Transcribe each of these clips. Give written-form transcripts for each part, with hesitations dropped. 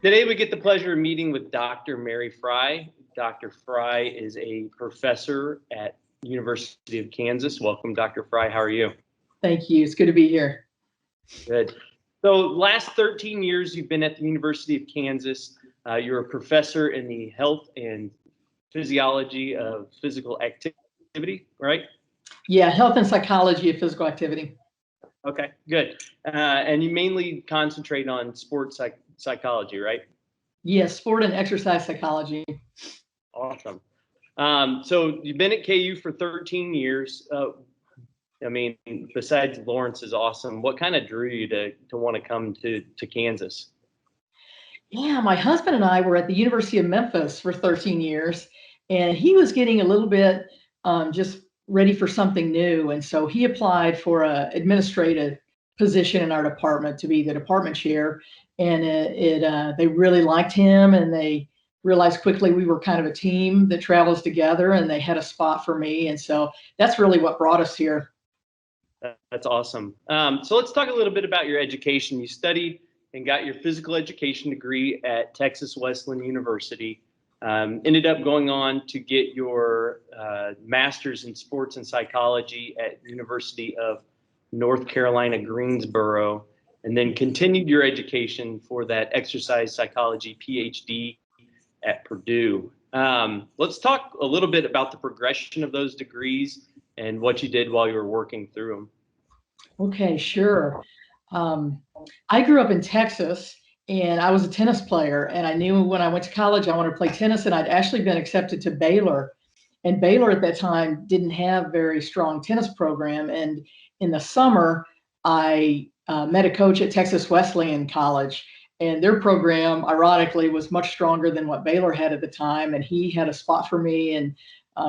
Today we get the pleasure of meeting with Dr. Mary Fry. Dr. Fry is a professor at University of Kansas. Welcome, Dr. Fry. How are you? Thank you. It's good to be here. Good. So last 13 years you've been at the University of Kansas. You're a professor in the health and physiology of physical activity, right? Yeah, health and psychology of physical activity. Okay, good. And you mainly concentrate on sports psychology, right? Yes, sport and exercise psychology. Awesome. So you've been at KU for 13 years. I mean, besides Lawrence is awesome, what kind of drew you to want to come to Kansas? Yeah, my husband and I were at the University of Memphis for 13 years, and he was getting a little bit just ready for something new. And so he applied for an administrative position in our department to be the department chair. And they really liked him, and they realized quickly we were kind of a team that travels together, and they had a spot for me. And so that's really what brought us here. That's awesome. So let's talk a little bit about your education. You studied and got your physical education degree at Texas Wesleyan University. Ended up going on to get your master's in sports and psychology at University of North Carolina, Greensboro, and then continued your education for that exercise psychology PhD at Purdue. Let's talk a little bit about the progression of those degrees and what you did while you were working through them. Okay, sure. I grew up in Texas, and I was a tennis player, and I knew when I went to college I wanted to play tennis, and I'd actually been accepted to Baylor. And Baylor at that time didn't have a very strong tennis program. And in the summer, I met a coach at Texas Wesleyan College, and their program, ironically, was much stronger than what Baylor had at the time. And he had a spot for me and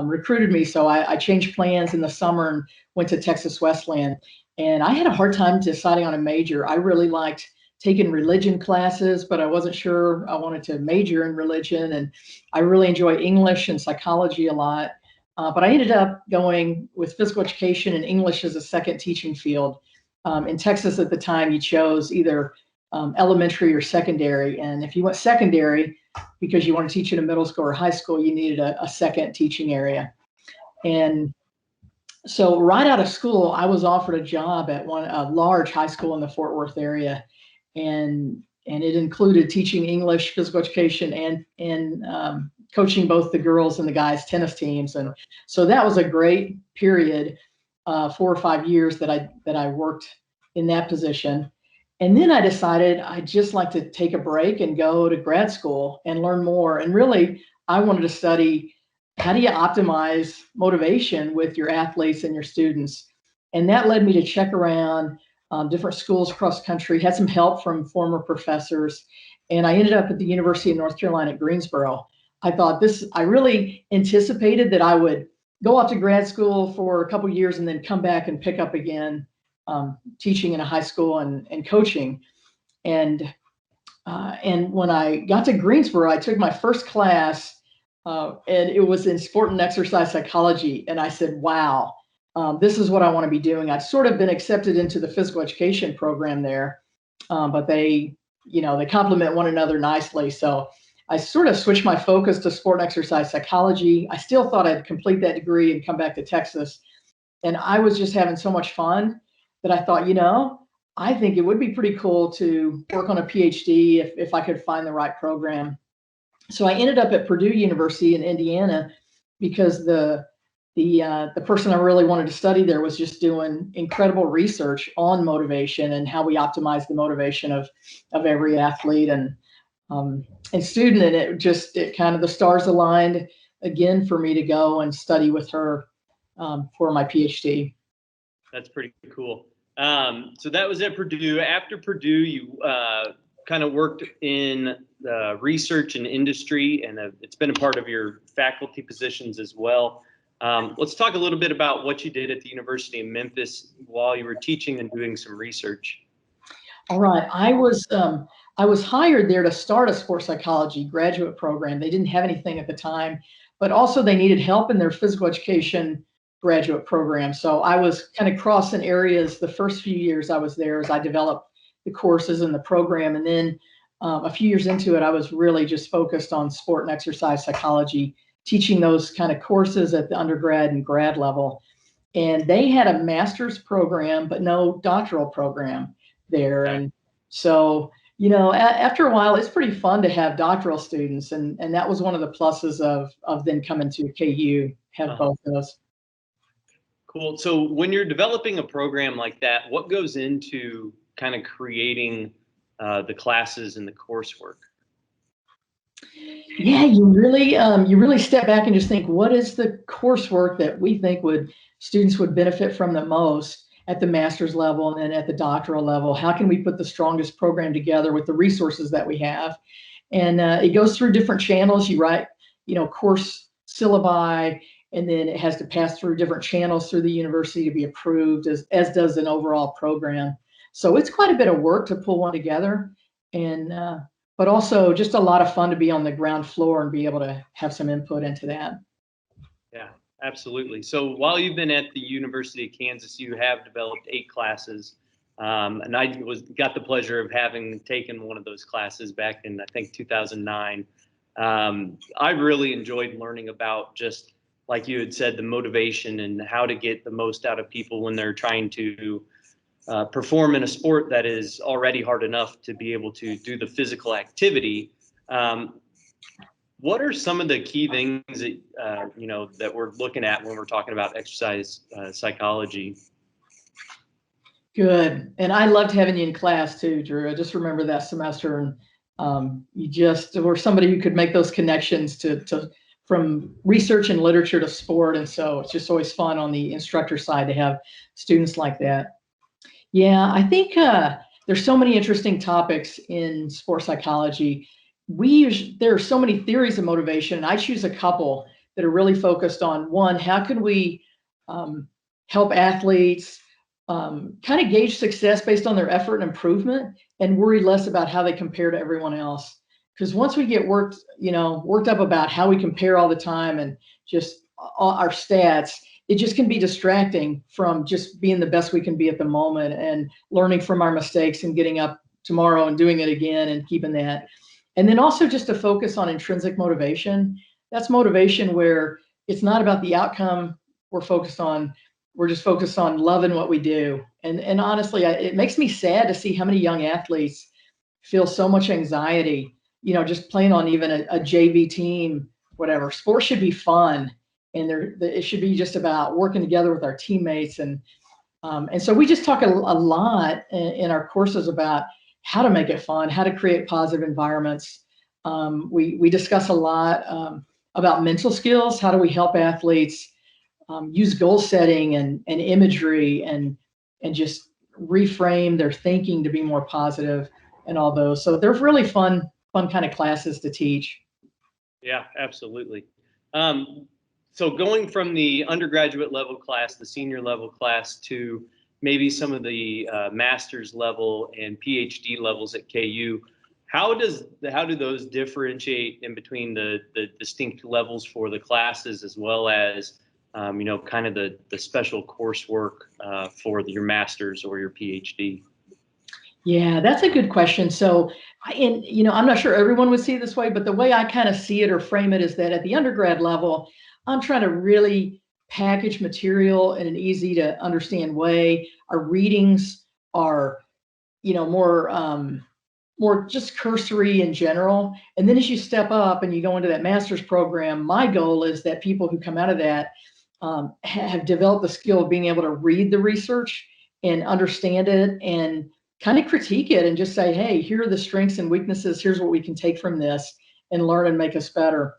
recruited me. So I changed plans in the summer and went to Texas Wesleyan. And I had a hard time deciding on a major. I really liked taking religion classes, but I wasn't sure I wanted to major in religion. And I really enjoy English and psychology a lot. But I ended up going with physical education and English as a second teaching field. In Texas at the time, you chose either elementary or secondary. And if you went secondary, because you want to teach in a middle school or high school, you needed a second teaching area. And so right out of school, I was offered a job at a large high school in the Fort Worth area. And it included teaching English, physical education, and coaching both the girls and the guys' tennis teams. And so that was a great period, 4 or 5 years that I worked in that position. And then I decided I'd just like to take a break and go to grad school and learn more. And really, I wanted to study how do you optimize motivation with your athletes and your students. And that led me to check around different schools across the country, had some help from former professors, and I ended up at the University of North Carolina at Greensboro. I really anticipated that I would go off to grad school for a couple of years and then come back and pick up again teaching in a high school and coaching. And when I got to Greensboro, I took my first class, and it was in sport and exercise psychology. And I said, wow, this is what I want to be doing. I'd sort of been accepted into the physical education program there, but they complement one another nicely. So I sort of switched my focus to sport and exercise psychology. I still thought I'd complete that degree and come back to Texas. And I was just having so much fun that I thought, I think it would be pretty cool to work on a PhD if I could find the right program. So I ended up at Purdue University in Indiana because the person I really wanted to study there was just doing incredible research on motivation and how we optimize the motivation of every athlete and student. And it kind of, the stars aligned again for me to go and study with her for my PhD. That's pretty cool. So that was at Purdue. After Purdue, you kind of worked in research and industry, and it's been a part of your faculty positions as well. Let's talk a little bit about what you did at the University of Memphis while you were teaching and doing some research. All right. I was hired there to start a sports psychology graduate program. They didn't have anything at the time, but also they needed help in their physical education graduate program. So I was kind of crossing areas the first few years I was there as I developed the courses and the program. And then a few years into it, I was really just focused on sport and exercise psychology, teaching those kind of courses at the undergrad and grad level. And they had a master's program, but no doctoral program there. And so, after a while, it's pretty fun to have doctoral students. And that was one of the pluses of then coming to KU, have both of those. Cool. So when you're developing a program like that, what goes into kind of creating the classes and the coursework? Yeah, you really step back and just think, what is the coursework that we think students would benefit from the most at the master's level and then at the doctoral level? How can we put the strongest program together with the resources that we have? And it goes through different channels. You write, course syllabi, and then it has to pass through different channels through the university to be approved, as does an overall program. So it's quite a bit of work to pull one together, and but also just a lot of fun to be on the ground floor and be able to have some input into that. Yeah, absolutely. So while you've been at the University of Kansas, you have developed 8 classes. And I got the pleasure of having taken one of those classes back in, I think, 2009. I really enjoyed learning about, just like you had said, the motivation and how to get the most out of people when they're trying to perform in a sport that is already hard enough to be able to do the physical activity. What are some of the key things that that we're looking at when we're talking about exercise psychology? Good. And I loved having you in class too, Drew. I just remember that semester, and you just were somebody who could make those connections to from research and literature to sport. And so it's just always fun on the instructor side to have students like that. Yeah, I think there's so many interesting topics in sports psychology. There are so many theories of motivation, and I choose a couple that are really focused on, one, how can we help athletes kind of gauge success based on their effort and improvement, and worry less about how they compare to everyone else. Because once we get worked up about how we compare all the time and just our stats, it just can be distracting from just being the best we can be at the moment and learning from our mistakes and getting up tomorrow and doing it again and keeping that. And then also just to focus on intrinsic motivation. That's motivation where it's not about the outcome we're just focused on loving what we do. And honestly, it makes me sad to see how many young athletes feel so much anxiety, just playing on even a JV team, whatever. Sports should be fun. And it should be just about working together with our teammates. And so we just talk a lot in our courses about how to make it fun, how to create positive environments. We discuss a lot about mental skills. How do we help athletes use goal setting and imagery and just reframe their thinking to be more positive and all those. So they're really fun kind of classes to teach. Yeah, absolutely. So going from the undergraduate level class, the senior level class, to maybe some of the master's level and PhD levels at KU, how do those differentiate in between the distinct levels for the classes, as well as kind of the special coursework for your master's or your PhD? Yeah, that's a good question. So, I'm not sure everyone would see it this way, but the way I kind of see it or frame it is that at the undergrad level, I'm trying to really package material in an easy to understand way. Our readings are, more just cursory in general. And then as you step up and you go into that master's program, my goal is that people who come out of that have developed the skill of being able to read the research and understand it and kind of critique it and just say, hey, here are the strengths and weaknesses. Here's what we can take from this and learn and make us better.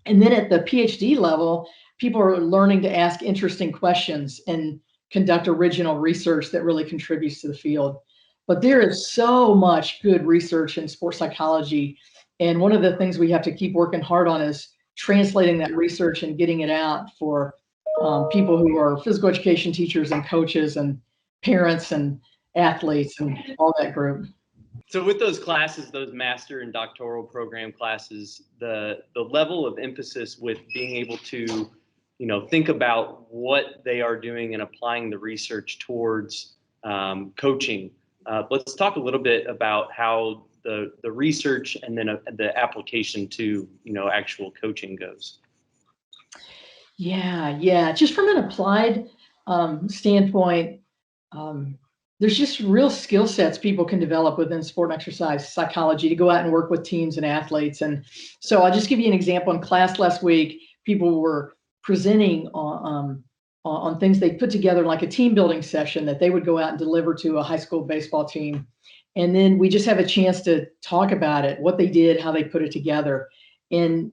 And then at the PhD level, people are learning to ask interesting questions and conduct original research that really contributes to the field. But there is so much good research in sports psychology. And one of the things we have to keep working hard on is translating that research and getting it out for people who are physical education teachers and coaches and parents and athletes and all that group. So with those classes, those master and doctoral program classes, the level of emphasis with being able to, think about what they are doing and applying the research towards coaching. Let's talk a little bit about how the research and then the application to, actual coaching goes. Yeah. Just from an applied standpoint, there's just real skill sets people can develop within sport and exercise psychology to go out and work with teams and athletes. And so I'll just give you an example. In class last week, people were presenting on things they put together, like a team building session that they would go out and deliver to a high school baseball team. And then we just have a chance to talk about it, what they did, how they put it together. And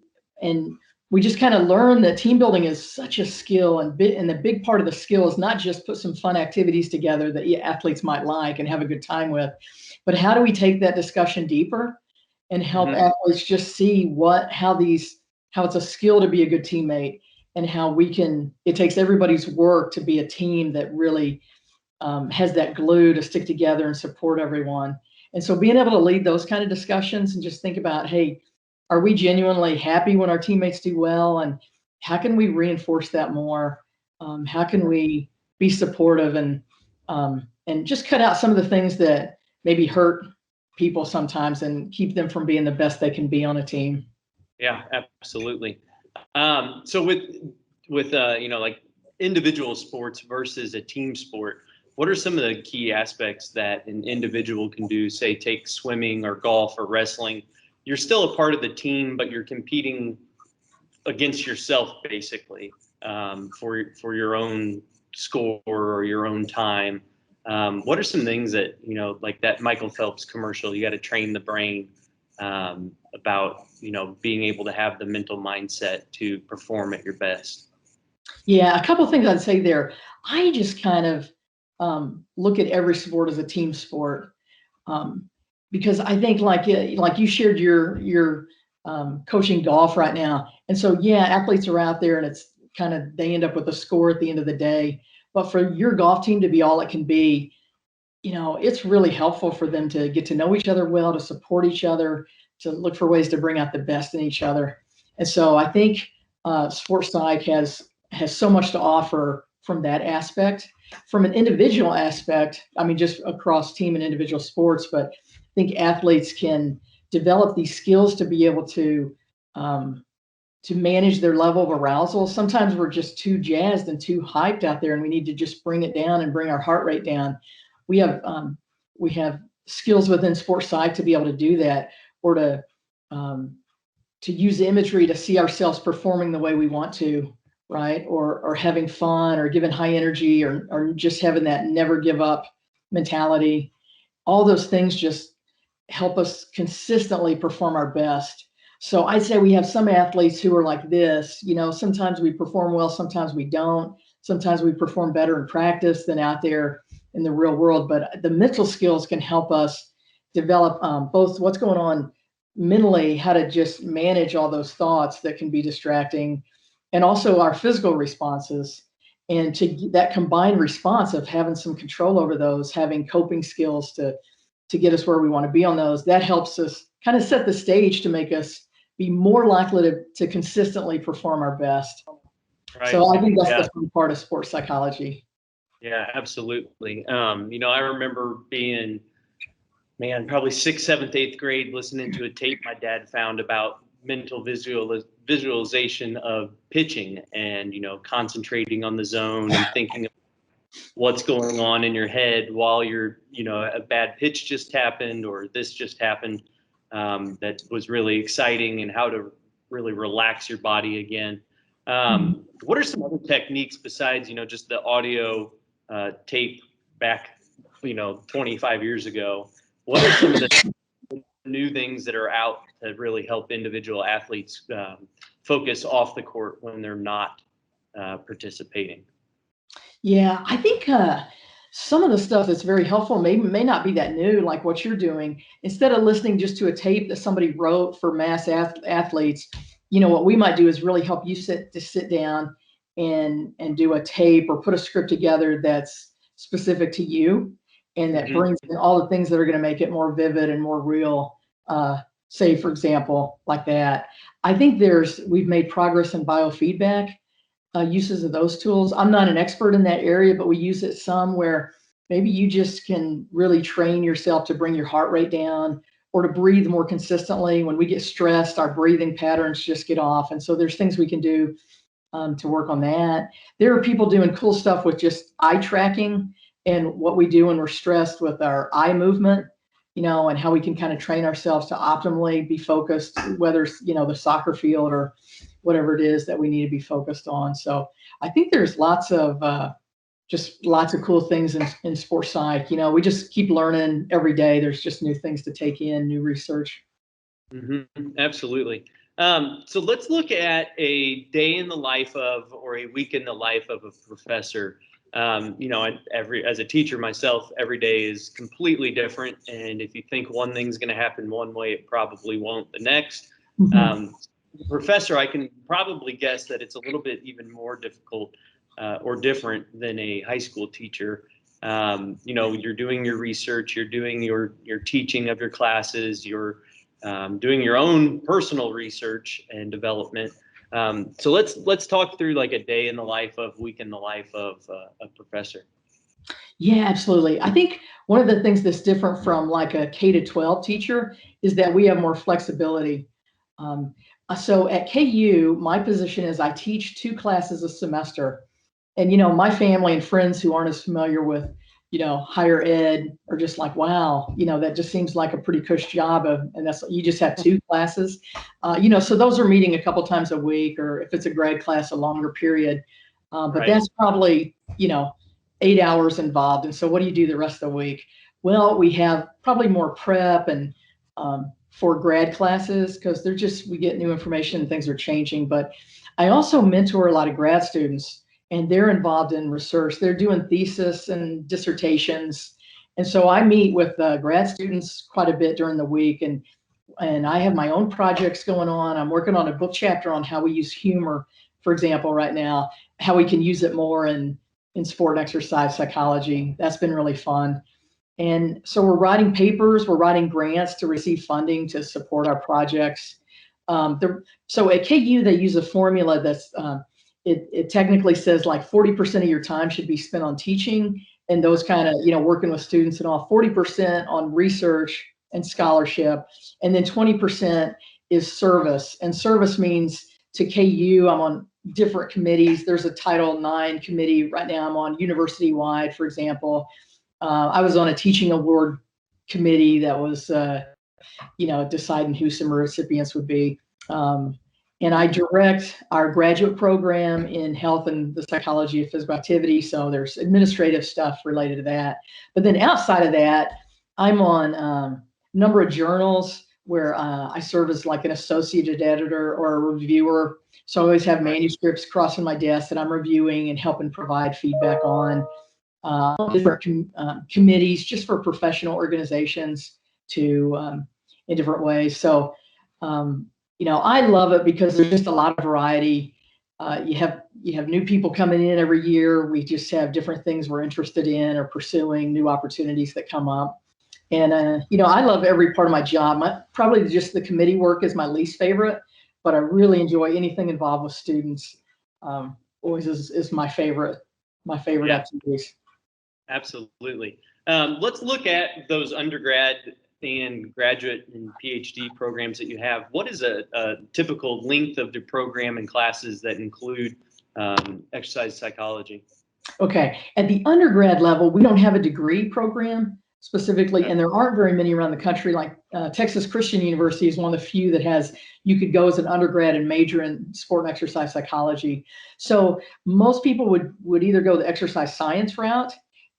we just kind of learn that team building is such a skill, and the big part of the skill is not just put some fun activities together that athletes might like and have a good time with, but how do we take that discussion deeper and help athletes just see how it's a skill to be a good teammate, and how it takes everybody's work to be a team that really has that glue to stick together and support everyone. And so being able to lead those kind of discussions and just think about, hey, are we genuinely happy when our teammates do well? And how can we reinforce that more? How can we be supportive and just cut out some of the things that maybe hurt people sometimes and keep them from being the best they can be on a team? Yeah, absolutely. So with like individual sports versus a team sport, what are some of the key aspects that an individual can do? Say, take swimming or golf or wrestling. You're still a part of the team, but you're competing against yourself, basically, for your own score or your own time. What are some things that, like that Michael Phelps commercial, you got to train the brain about, being able to have the mental mindset to perform at your best? Yeah, a couple of things I'd say there. I just kind of look at every sport as a team sport. Because I think like you shared your coaching golf right now. And so, yeah, athletes are out there and it's kind of, they end up with a score at the end of the day. But for your golf team to be all it can be, it's really helpful for them to get to know each other well, to support each other, to look for ways to bring out the best in each other. And so I think sports psych has so much to offer from that aspect. From an individual aspect, I mean, just across team and individual sports, but I think athletes can develop these skills to be able to manage their level of arousal. Sometimes we're just too jazzed and too hyped out there, and we need to just bring it down and bring our heart rate down. We have skills within sports psych to be able to do that, or to use imagery to see ourselves performing the way we want to, right? Or having fun, or giving high energy, or just having that never give up mentality. All those things just help us consistently perform our best. So I'd say we have some athletes who are like this, sometimes we perform well, sometimes we don't. Sometimes we perform better in practice than out there in the real world. But the mental skills can help us develop both what's going on mentally, how to just manage all those thoughts that can be distracting, and also our physical responses. And to that combined response of having some control over those, having coping skills to get us where we want to be on those, that helps us kind of set the stage to make us be more likely to consistently perform our best. Right. So I think that's the fun part of sports psychology. Yeah, absolutely. I remember being, probably 6th, 7th, 8th grade, listening to a tape my dad found about mental visualization of pitching, and, concentrating on the zone and thinking of what's going on in your head while you're, a bad pitch just happened or this just happened. That was really exciting, and how to really relax your body again. What are some other techniques besides, just the audio tape back, 25 years ago? What are some of the new things that are out that really help individual athletes focus off the court when they're not participating? Yeah, I think some of the stuff that's very helpful may not be that new, like what you're doing. Instead of listening just to a tape that somebody wrote for mass athletes, what we might do is really help you sit down and do a tape, or put a script together that's specific to you, and that brings in all the things that are going to make it more vivid and more real. Say, for example, like that. I think we've made progress in biofeedback. Uses of those tools. I'm not an expert in that area, but we use it some, where maybe you just can really train yourself to bring your heart rate down, or to breathe more consistently. When we get stressed, our breathing patterns just get off. And so there's things we can do to work on that. There are people doing cool stuff with just eye tracking and what we do when we're stressed with our eye movement, and how we can kind of train ourselves to optimally be focused, whether it's, the soccer field or whatever it is that we need to be focused on. So I think there's lots of cool things in sports psych. We just keep learning every day. There's just new things to take in, new research. Absolutely. So let's look at a day in the life of, or a week in the life of a professor. As a teacher myself, every day is completely different. And if you think one thing's going to happen one way, it probably won't the next. Professor, I can probably guess that it's a little bit even more difficult or different than a high school teacher. You're doing your research, you're doing your teaching of your classes, you're doing your own personal research and development. So let's talk through like a day in the life of, week in the life of a professor. Yeah, absolutely. I think one of the things that's different from like a K-12 teacher is that we have more flexibility. So at KU, my position is I teach 2 classes a semester. And, my family and friends who aren't as familiar with, higher ed are just like, wow, that just seems like a pretty cush job and that's, you just have 2 classes, so those are meeting a couple times a week, or if it's a grad class, a longer period. But Right. That's probably, 8 hours involved. And so what do you do the rest of the week? Well, we have probably more prep and, for grad classes, because we get new information and things are changing. But I also mentor a lot of grad students, and they're involved in research. They're doing thesis and dissertations. And so I meet with grad students quite a bit during the week, and I have my own projects going on. I'm working on a book chapter on how we use humor, for example, right now, how we can use it more in sport and exercise psychology. That's been really fun. And so we're writing papers, we're writing grants to receive funding to support our projects. So at KU, they use a formula that's, it technically says like 40% of your time should be spent on teaching and those kind of, working with students and all, 40% on research and scholarship, and then 20% is service. And service means to KU, I'm on different committees. There's a Title IX committee right now. I'm on university-wide, for example. I was on a teaching award committee that was, deciding who some recipients would be. And I direct our graduate program in health and the psychology of physical activity. So there's administrative stuff related to that. But then outside of that, I'm on a number of journals where I serve as like an associated editor or a reviewer. So I always have manuscripts crossing my desk that I'm reviewing and helping provide feedback on. Different committees just for professional organizations to in different ways. So, I love it because there's just a lot of variety. You have new people coming in every year. We just have different things we're interested in or pursuing, new opportunities that come up. And, I love every part of my job. Probably just the committee work is my least favorite, but I really enjoy anything involved with students. Always is my favorite activities. Absolutely. Let's look at those undergrad and graduate and PhD programs that you have. What is a typical length of the program and classes that include exercise psychology? Okay. At the undergrad level, we don't have a degree program specifically, and there aren't very many around the country. Like Texas Christian University is one of the few that you could go as an undergrad and major in sport and exercise psychology. So most people would either go the exercise science route,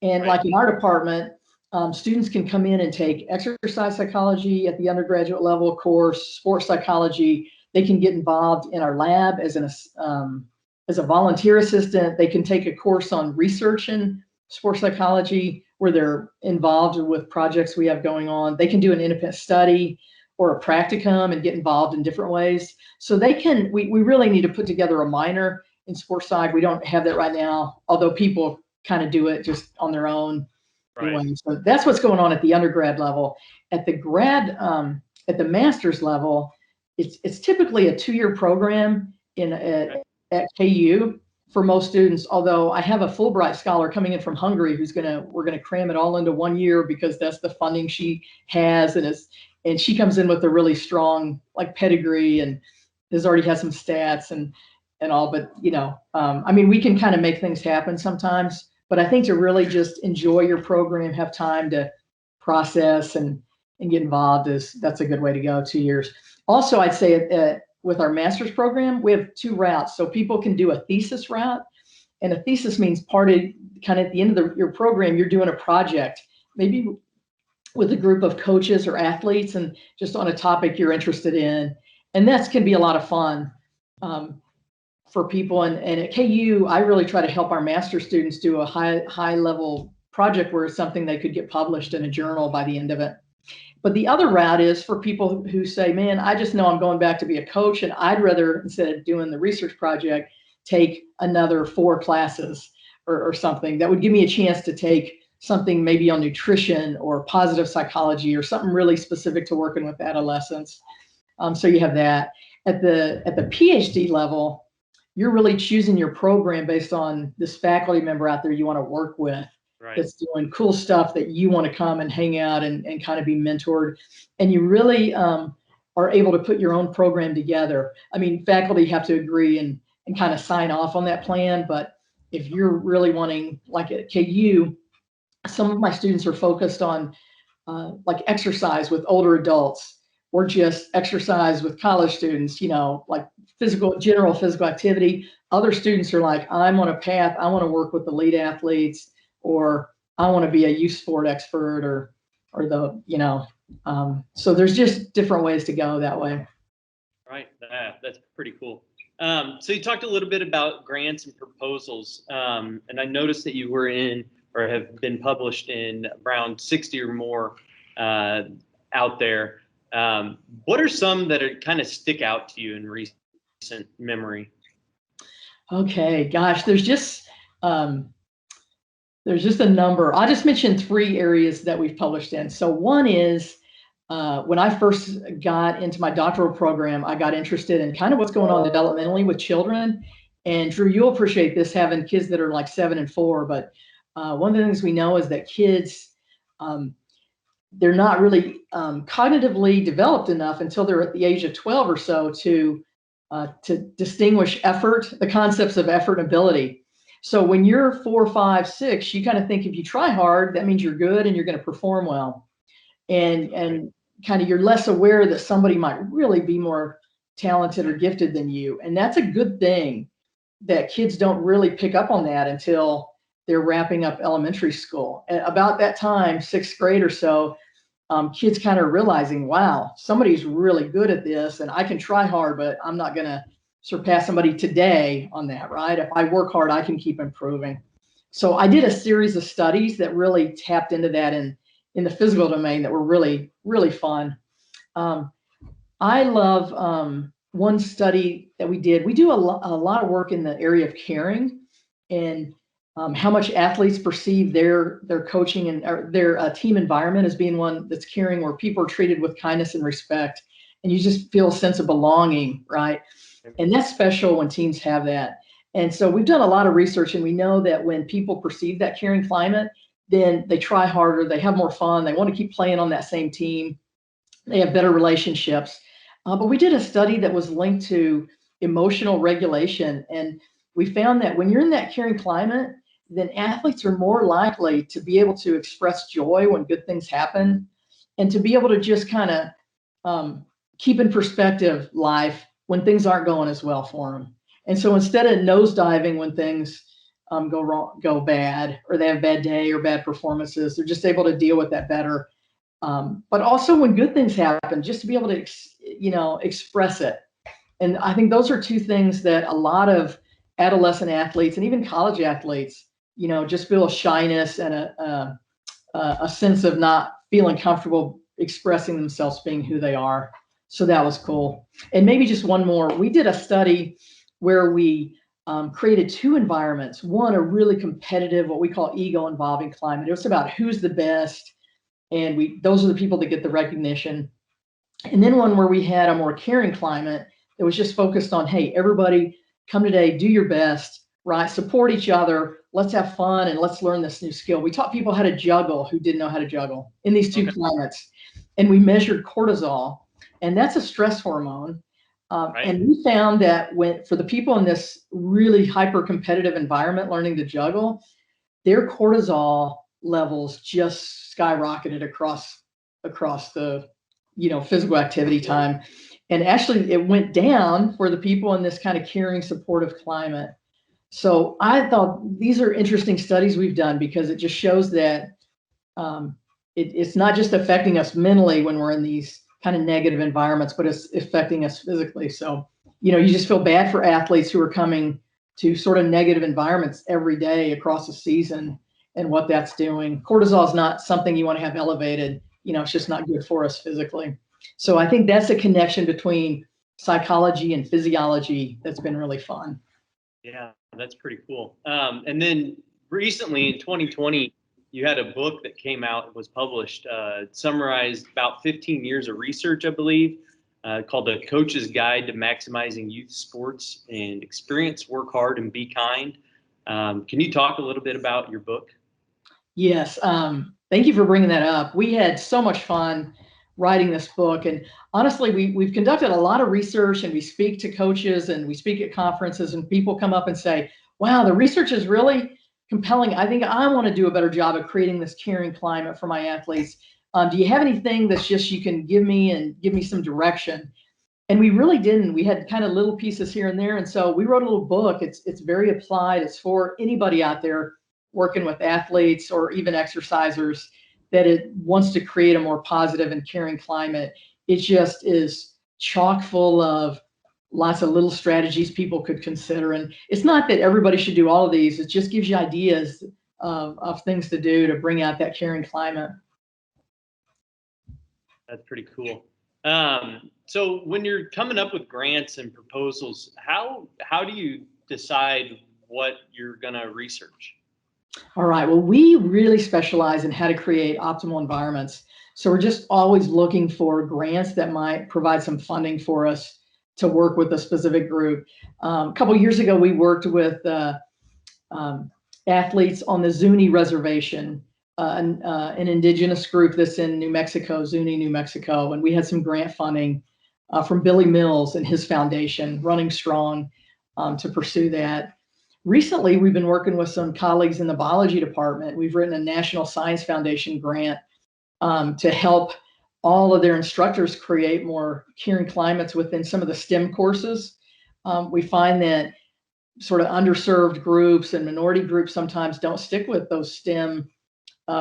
and like in our department, students can come in and take exercise psychology at the undergraduate level course, sports psychology. They can get involved in our lab as a volunteer assistant. They can take a course on research in sports psychology where they're involved with projects we have going on. They can do an independent study or a practicum and get involved in different ways. So we really need to put together a minor in sports psych. We don't have that right now, although people kind of do it just on their own. Right. So that's what's going on at the undergrad level. At the master's level, it's typically a 2-year program at KU for most students. Although I have a Fulbright scholar coming in from Hungary we're gonna cram it all into 1 year because that's the funding she has, and she comes in with a really strong like pedigree and has already had some stats and all. But I mean, we can kind of make things happen sometimes. But I think to really just enjoy your program, have time to process and get involved that's a good way to go. 2 years. Also, I'd say with our master's program, we have 2 routes. So people can do a thesis route, and a thesis means part of kind of at the end of your program, you're doing a project, maybe with a group of coaches or athletes, and just on a topic you're interested in. And that can be a lot of fun for people. And at KU, I really try to help our master students do a high level project where it's something they could get published in a journal by the end of it. But the other route is for people who say, man, I just know I'm going back to be a coach, and I'd rather, instead of doing the research project, take another 4 classes or something that would give me a chance to take something maybe on nutrition or positive psychology or something really specific to working with adolescents. So you have that. At the PhD level, you're really choosing your program based on this faculty member out there you want to work with. Right. That's doing cool stuff that you want to come and hang out and kind of be mentored. And you really are able to put your own program together. I mean, faculty have to agree and kind of sign off on that plan. But if you're really wanting, like at KU, some of my students are focused on like exercise with older adults, or just exercise with college students, like general physical activity. Other students are like, I'm on a path, I want to work with the elite athletes, or I want to be a youth sport expert, or so there's just different ways to go that way. Right. That's pretty cool. So you talked a little bit about grants and proposals, and I noticed that you were in or have been published in around 60 or more out there. What are some that are kind of stick out to you in recent memory? Okay, gosh, there's just a number. I'll just mention 3 areas that we've published in. So one is when I first got into my doctoral program, I got interested in kind of what's going on developmentally with children. And Drew, you'll appreciate this, having kids that are like 7 and 4. But one of the things we know is that kids, they're not really cognitively developed enough until they're at the age of 12 or so to distinguish effort, the concepts of effort and ability. So when you're 4, 5, 6, you kind of think if you try hard, that means you're good and you're going to perform well. And kind of you're less aware that somebody might really be more talented or gifted than you. And that's a good thing, that kids don't really pick up on that until they're wrapping up elementary school. And about that time, 6th grade or so, kids kind of realizing, wow, somebody's really good at this, and I can try hard, but I'm not going to surpass somebody today on that, right? If I work hard, I can keep improving. So I did a series of studies that really tapped into that in the physical domain that were really, really fun. I love one study that we did. We do a lot of work in the area of caring, and how much athletes perceive their coaching and their team environment as being one that's caring, where people are treated with kindness and respect, and you just feel a sense of belonging, right? And that's special when teams have that. And so we've done a lot of research, and we know that when people perceive that caring climate, then they try harder, they have more fun, they want to keep playing on that same team, they have better relationships. But we did a study that was linked to emotional regulation, and we found that when you're in that caring climate, then athletes are more likely to be able to express joy when good things happen, and to be able to just kind of keep in perspective life when things aren't going as well for them. And so instead of nosediving when things go wrong, go bad, or they have a bad day or bad performances, they're just able to deal with that better. But also when good things happen, just to be able to, express it. And I think those are 2 things that a lot of adolescent athletes and even college athletes, just feel a shyness and a sense of not feeling comfortable expressing themselves, being who they are. So that was cool. And maybe just one more. We did a study where we created 2 environments. One, a really competitive, what we call ego involving climate. It was about who's the best, and those are the people that get the recognition. And then one where we had a more caring climate that was just focused on, hey, everybody come today, do your best, right? Support each other. Let's have fun and let's learn this new skill. We taught people how to juggle who didn't know how to juggle in these 2 climates. and we measured cortisol, and that's a stress hormone. Right. And we found that for the people in this really hyper competitive environment learning to juggle, their cortisol levels just skyrocketed across the physical activity time. And actually it went down for the people in this kind of caring, supportive climate. So I thought these are interesting studies we've done, because it just shows that it's not just affecting us mentally when we're in these kind of negative environments, but it's affecting us physically. So, you just feel bad for athletes who are coming to sort of negative environments every day across the season and what that's doing. Cortisol is not something you want to have elevated. It's just not good for us physically. So I think that's a connection between psychology and physiology that's been really fun. Yeah, that's pretty cool. And then recently in 2020, you had a book that came out, was published, summarized about 15 years of research, I believe, called The Coach's Guide to Maximizing Youth Sports and Experience, Work Hard, and Be Kind. Can you talk a little bit about your book? Yes. Thank you for bringing that up. We had so much fun writing this book. And honestly, we've conducted a lot of research, and we speak to coaches and we speak at conferences, and people come up and say, wow, the research is really compelling. I think I want to do a better job of creating this caring climate for my athletes. Do you have anything that's just you can give me some direction? And we really didn't. We had kind of little pieces here and there. And so we wrote a little book. It's very applied. It's for anybody out there working with athletes or even exercisers that it wants to create a more positive and caring climate. It just is chock full of lots of little strategies people could consider. And it's not that everybody should do all of these. It just gives you ideas of things to do to bring out that caring climate. That's pretty cool. So when you're coming up with grants and proposals, how do you decide what you're going to research? All right. Well, we really specialize in how to create optimal environments. So we're just always looking for grants that might provide some funding for us to work with a specific group. A couple of years ago, we worked with athletes on the Zuni Reservation, an indigenous group that's in New Mexico, Zuni, New Mexico. And we had some grant funding from Billy Mills and his foundation, Running Strong, to pursue that. Recently, we've been working with some colleagues in the biology department. We've written a National Science Foundation grant to help all of their instructors create more caring climates within some of the STEM courses. We find that sort of underserved groups and minority groups sometimes don't stick with those STEM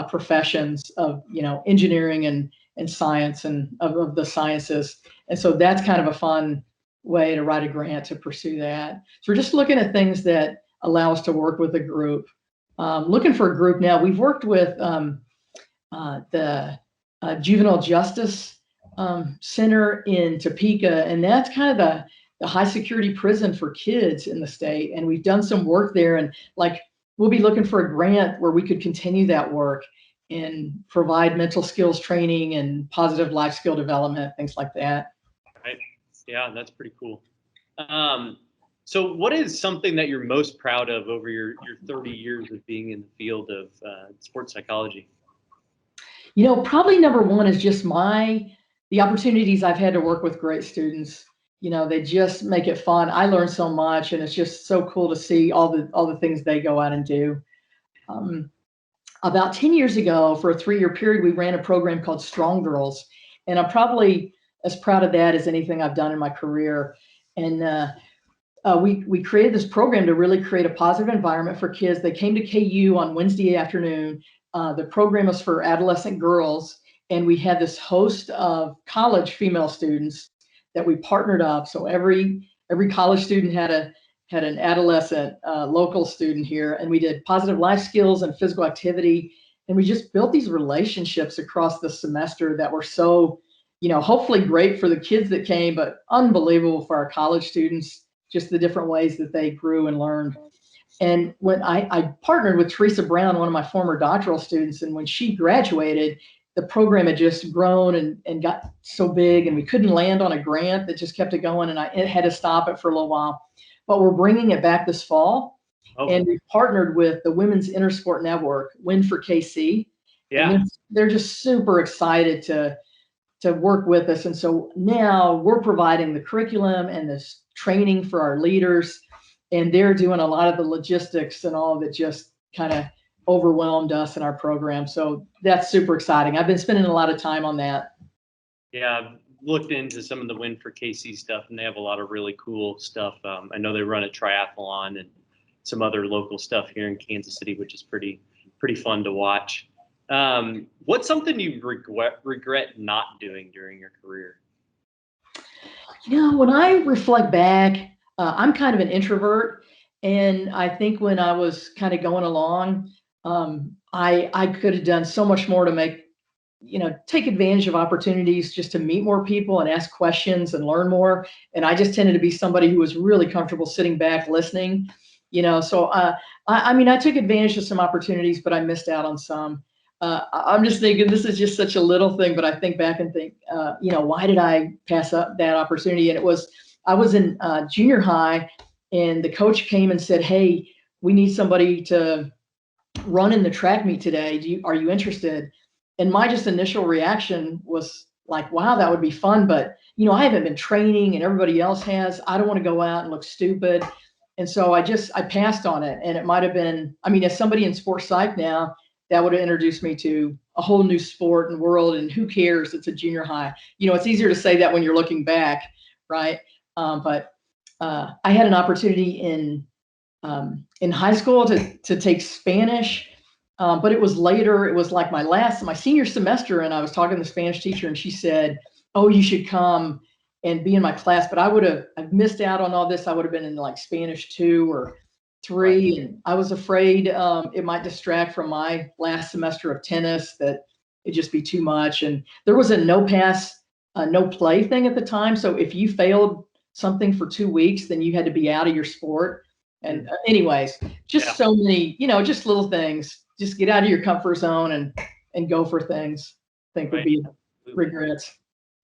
professions of engineering and science and of the sciences. And so that's kind of a fun way to write a grant to pursue that. So we're just looking at things that allow us to work with a group. Looking for a group now. We've worked with the Juvenile Justice Center in Topeka, and that's kind of the high security prison for kids in the state. And we've done some work there, and we'll be looking for a grant where we could continue that work and provide mental skills training and positive life skill development, things like that. Right. Yeah, that's pretty cool. So what is something that you're most proud of over your 30 years of being in the field of sports psychology? Probably number one is just the opportunities I've had to work with great students. They just make it fun. I learn so much, and it's just so cool to see all the things they go out and do. About 10 years ago, for a 3-year period, we ran a program called Strong Girls, and I'm probably as proud of that as anything I've done in my career. And we created this program to really create a positive environment for kids. They came to KU on Wednesday afternoon. The program was for adolescent girls, and we had this host of college female students that we partnered up. So every college student had an adolescent local student here, and we did positive life skills and physical activity. And we just built these relationships across the semester that were so, hopefully great for the kids that came, but unbelievable for our college students, just the different ways that they grew and learned. And when I partnered with Teresa Brown, one of my former doctoral students, and when she graduated, the program had just grown and got so big, and we couldn't land on a grant that just kept it going, and it had to stop it for a little while. But we're bringing it back this fall, and we've partnered with the Women's Intersport Network, Win for KC. Yeah, and they're just super excited to to work with us. And so now we're providing the curriculum and this training for our leaders, and they're doing a lot of the logistics and all that just kind of overwhelmed us in our program. So that's super exciting. I've been spending a lot of time on that. Yeah, I've looked into some of the Win for KC stuff, and they have a lot of really cool stuff. I know they run a triathlon and some other local stuff here in Kansas City, which is pretty fun to watch. What's something you regret not doing during your career? When I reflect back, I'm kind of an introvert. And I think when I was kind of going along, I could have done so much more to take advantage of opportunities just to meet more people and ask questions and learn more. And I just tended to be somebody who was really comfortable sitting back listening, so I took advantage of some opportunities, but I missed out on some. I'm just thinking this is just such a little thing, but I think back and think, why did I pass up that opportunity? And I was in junior high, and the coach came and said, "Hey, we need somebody to run in the track meet today. Are you interested?" And my just initial reaction was like, "Wow, that would be fun." But, I haven't been training and everybody else has. I don't want to go out and look stupid. And so I passed on it. And it might've been, as somebody in sports psych now, that would have introduced me to a whole new sport and world. And who cares? It's a junior high. It's easier to say that when you're looking back, right? But I had an opportunity in high school to take Spanish, but it was later. It was like my senior semester, and I was talking to the Spanish teacher, and she said, "Oh, you should come and be in my class." But I've missed out on all this. I would have been in like Spanish 2 or 3, Right. and I was afraid it might distract from my last semester of tennis, that it'd just be too much. And there was a no pass, no play thing at the time. So if you failed something for 2 weeks, then you had to be out of your sport. And anyways, just Yeah. so many, just little things. Just get out of your comfort zone and go for things. I think would be regrets.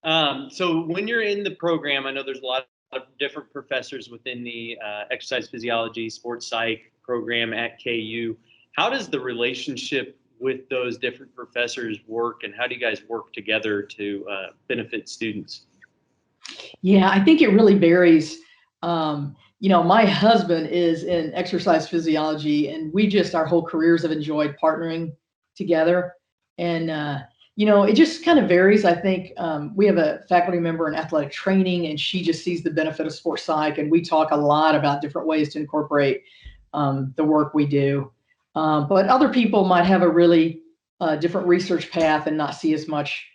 So when you're in the program, I know there's a lot of different professors within the exercise physiology, sports psych program at KU. How does the relationship with those different professors work, and how do you guys work together to benefit students? Yeah, I think it really varies. My husband is in exercise physiology, and our whole careers have enjoyed partnering together. And, it just kind of varies. I think we have a faculty member in athletic training, and she just sees the benefit of sports psych. And we talk a lot about different ways to incorporate the work we do. But other people might have a really different research path and not see as much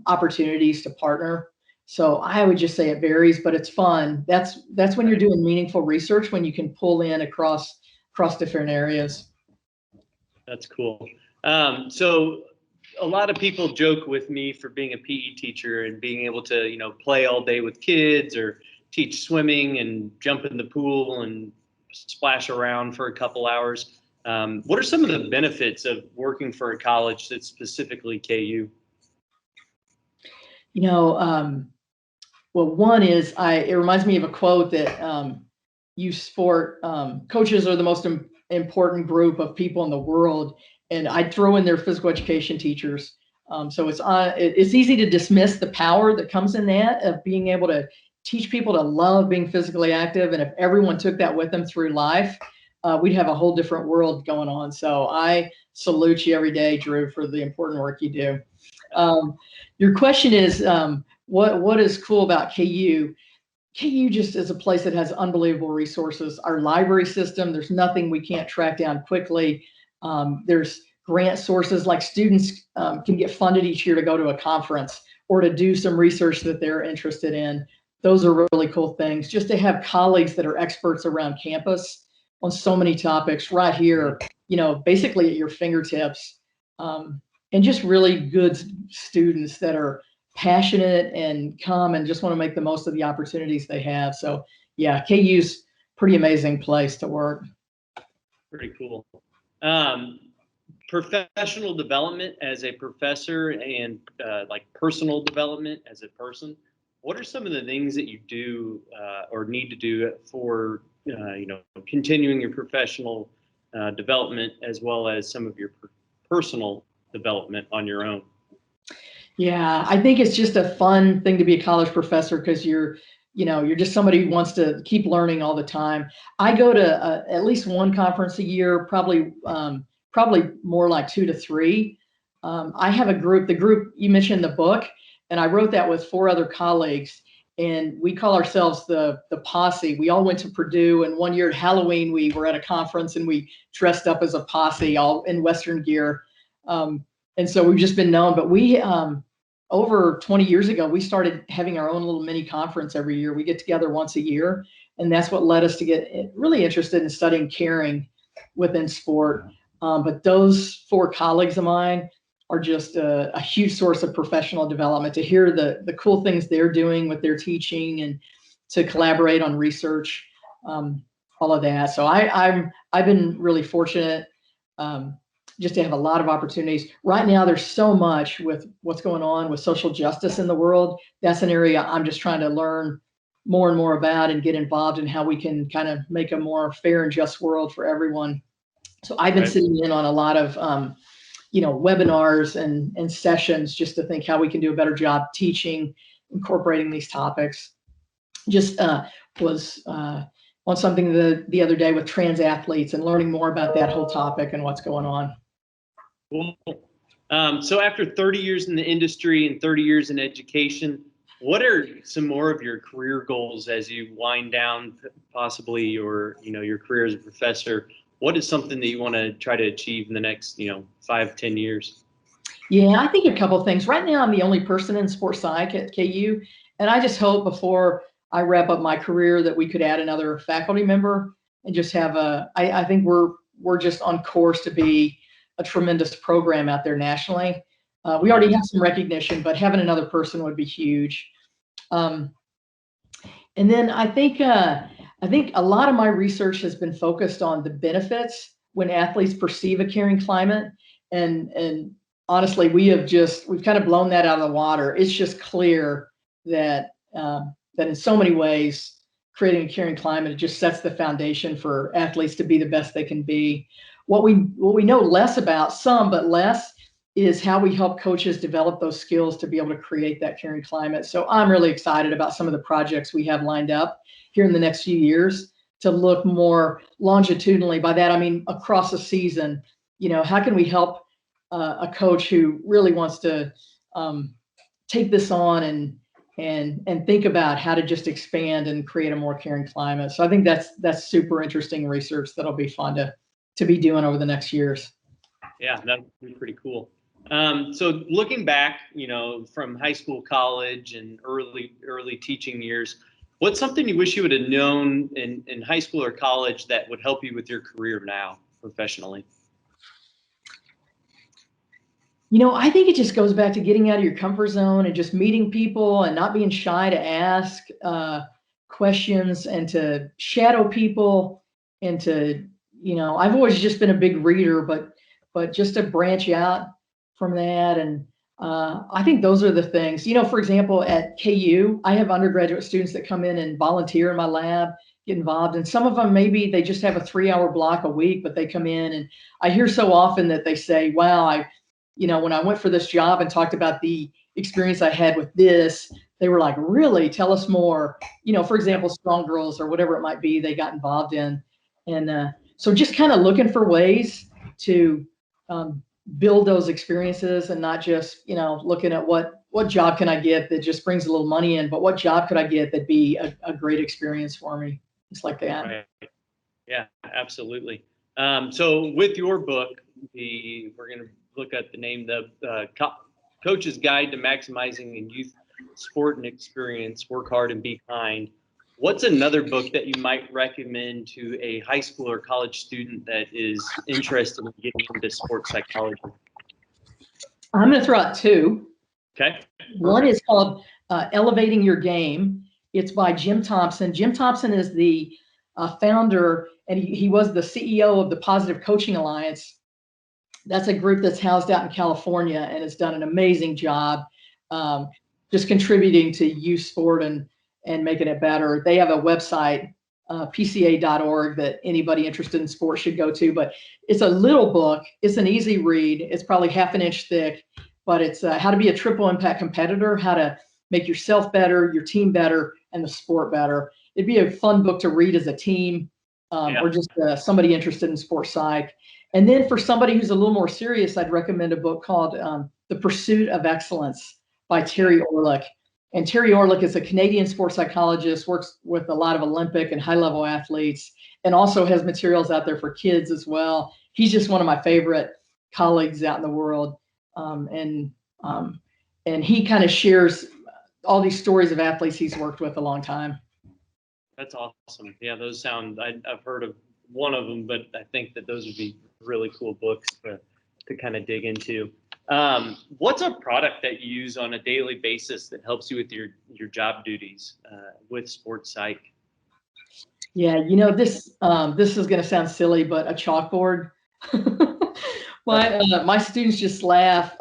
opportunities to partner. So I would just say it varies, but it's fun. That's when you're doing meaningful research, when you can pull in across different areas. That's cool. So a lot of people joke with me for being a PE teacher and being able to, play all day with kids or teach swimming and jump in the pool and splash around for a couple hours. What are some of the benefits of working for a college that's specifically KU? Well, one is it reminds me of a quote that youth sport coaches are the most important group of people in the world, and I'd throw in their physical education teachers. So it's easy to dismiss the power that comes in that of being able to teach people to love being physically active, and if everyone took that with them through life, we'd have a whole different world going on. So I salute you every day, Drew, for the important work you do. Your question is, what is cool about KU? KU just is a place that has unbelievable resources. Our library system, there's nothing we can't track down quickly. There's grant sources, like students can get funded each year to go to a conference or to do some research that they're interested in. Those are really cool things. Just to have colleagues that are experts around campus on so many topics right here, basically at your fingertips. And just really good students that are passionate and come and just want to make the most of the opportunities they have. So yeah, KU's pretty amazing place to work. Pretty cool. Professional development as a professor and like personal development as a person. What are some of the things that you do or need to do for continuing your professional development as well as some of your personal development on your own? Yeah, I think it's just a fun thing to be a college professor because you're just somebody who wants to keep learning all the time. I go to at least one conference a year, probably more like two to three. I have a group, the group you mentioned in the book, and I wrote that with four other colleagues, and we call ourselves the posse. We all went to Purdue, and one year at Halloween we were at a conference and we dressed up as a posse, all in Western gear. And so we've just been known, but we over 20 years ago, we started having our own little mini conference every year. We get together once a year, and that's what led us to get really interested in studying caring within sport. But those four colleagues of mine are just a huge source of professional development. To hear the cool things they're doing with their teaching and to collaborate on research, all of that. So I've been really fortunate. Just to have a lot of opportunities. Right now, there's so much with what's going on with social justice in the world. That's an area I'm just trying to learn more and more about and get involved in how we can kind of make a more fair and just world for everyone. So I've been sitting in on a lot of, webinars and sessions just to think how we can do a better job teaching, incorporating these topics. Just was on something the other day with trans athletes and learning more about that whole topic and what's going on. Cool. So after 30 years in the industry and 30 years in education, what are some more of your career goals as you wind down possibly your career as a professor? What is something that you want to try to achieve in the next, 5-10 years? Yeah, I think a couple of things. Right now, I'm the only person in sports psych at KU, and I just hope before I wrap up my career that we could add another faculty member and just have I think we're just on course to be a tremendous program out there nationally. We already have some recognition, but having another person would be huge. And then I think a lot of my research has been focused on the benefits when athletes perceive a caring climate. And honestly, we've kind of blown that out of the water. It's just clear that that in so many ways, creating a caring climate, it just sets the foundation for athletes to be the best they can be. What we know less about, some but less, is how we help coaches develop those skills to be able to create that caring climate. So I'm really excited about some of the projects we have lined up here in the next few years to look more longitudinally. By that, I mean across a season. How can we help a coach who really wants to take this on and think about how to just expand and create a more caring climate. So I think that's super interesting research that'll be fun to be doing over the next years. Yeah, that'd be pretty cool. So looking back, from high school, college, and early teaching years, what's something you wish you would have known in high school or college that would help you with your career now professionally? I think it just goes back to getting out of your comfort zone and just meeting people and not being shy to ask questions and to shadow people and to, I've always just been a big reader, but just to branch out from that. And I think those are the things, for example, at KU, I have undergraduate students that come in and volunteer in my lab, get involved. And some of them, maybe they just have a 3-hour block a week, but they come in and I hear so often that they say, wow, when I went for this job and talked about the experience I had with this, they were like, really, tell us more, for example, Strong Girls or whatever it might be they got involved in. And so just kind of looking for ways to build those experiences and not just, looking at what job can I get that just brings a little money in, but what job could I get that'd be a great experience for me? Just like that. Right. Yeah, absolutely. So with your book, we're going to look at the name, the Coach's Guide to Maximizing in Youth Sport and Experience, Work Hard and Be Kind. What's another book that you might recommend to a high school or college student that is interested in getting into sports psychology? I'm going to throw out two. Okay. One is called Elevating Your Game. It's by Jim Thompson. Jim Thompson is the founder, and he was the CEO of the Positive Coaching Alliance. That's a group that's housed out in California and has done an amazing job just contributing to youth sport and making it better. They have a website, pca.org, that anybody interested in sports should go to. But it's a little book. It's an easy read. It's probably half an inch thick. but it's how to be a triple impact competitor, how to make yourself better, your team better, and the sport better. It'd be a fun book to read as a team, or just somebody interested in sports psych. And then for somebody who's a little more serious, I'd recommend a book called The Pursuit of Excellence by Terry Orlick. And Terry Orlick is a Canadian sports psychologist, works with a lot of Olympic and high-level athletes, and also has materials out there for kids as well. He's just one of my favorite colleagues out in the world. And he kind of shares all these stories of athletes he's worked with a long time. That's awesome. Yeah, those sound, I've heard of one of them, but I think that those would be really cool books to kind of dig into. What's a product that you use on a daily basis that helps you with your job duties with sports psych? Yeah, this is going to sound silly, but a chalkboard. My students just laugh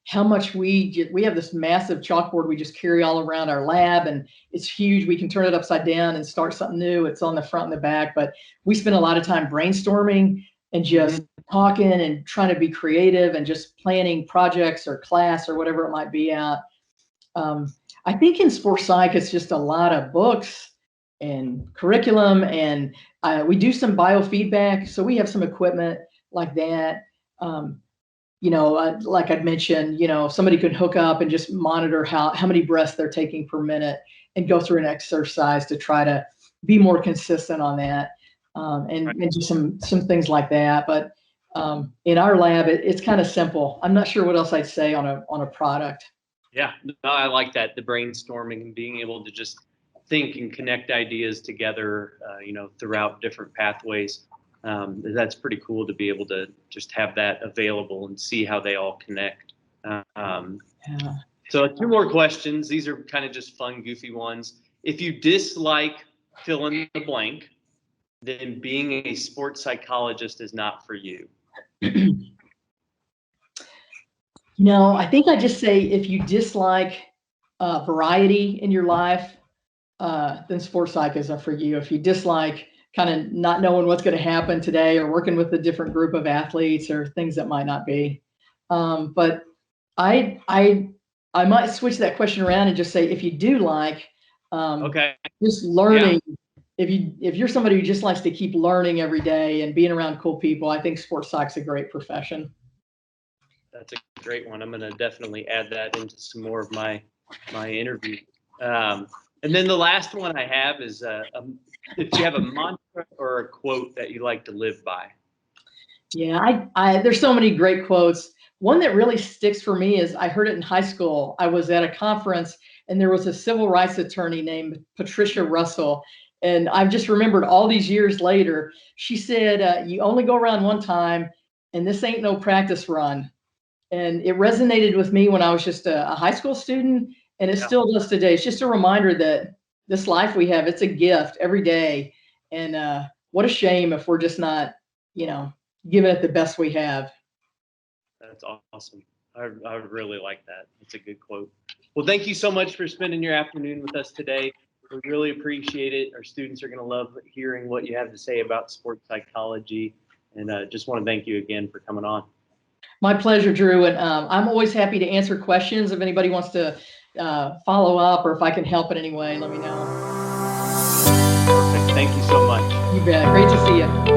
how much we have this massive chalkboard we just carry all around our lab, and it's huge. We can turn it upside down and start something new. It's on the front and the back, but we spend a lot of time brainstorming and just talking and trying to be creative and just planning projects or class or whatever it might be out. I think in sports psych, it's just a lot of books and curriculum, and we do some biofeedback. So we have some equipment like that. Like I'd mentioned, somebody could hook up and just monitor how many breaths they're taking per minute and go through an exercise to try to be more consistent on that. And do some things like that. But in our lab, it's kind of simple. I'm not sure what else I'd say on a product. Yeah, no, I like that, the brainstorming and being able to just think and connect ideas together, throughout different pathways. That's pretty cool to be able to just have that available and see how they all connect. So 2 more questions. These are kind of just fun, goofy ones. If you dislike fill in the blank, then being a sports psychologist is not for you. I think I just say if you dislike variety in your life, then sports psych isn't for you. If you dislike kind of not knowing what's going to happen today or working with a different group of athletes or things that might not be. But I might switch that question around and just say, if you do like just learning, if you're somebody who just likes to keep learning every day and being around cool people, I think sports psych's a great profession. That's a great one. I'm going to definitely add that into some more of my interview. And then the last one I have is if you have a mantra or a quote that you like to live by. Yeah, there's so many great quotes. One that really sticks for me is I heard it in high school. I was at a conference and there was a civil rights attorney named Patricia Russell. And I've just remembered all these years later, she said, you only go around one time and this ain't no practice run. And it resonated with me when I was just a high school student, and it still does today. It's just a reminder that this life we have, it's a gift every day. And what a shame if we're just not, giving it the best we have. That's awesome. I really like that. It's a good quote. Well, thank you so much for spending your afternoon with us today. We really appreciate it. Our students are going to love hearing what you have to say about sports psychology. And just want to thank you again for coming on. My pleasure, Drew. And I'm always happy to answer questions. If anybody wants to follow up or if I can help in any way, let me know. Perfect. Thank you so much. You bet. Great to see you.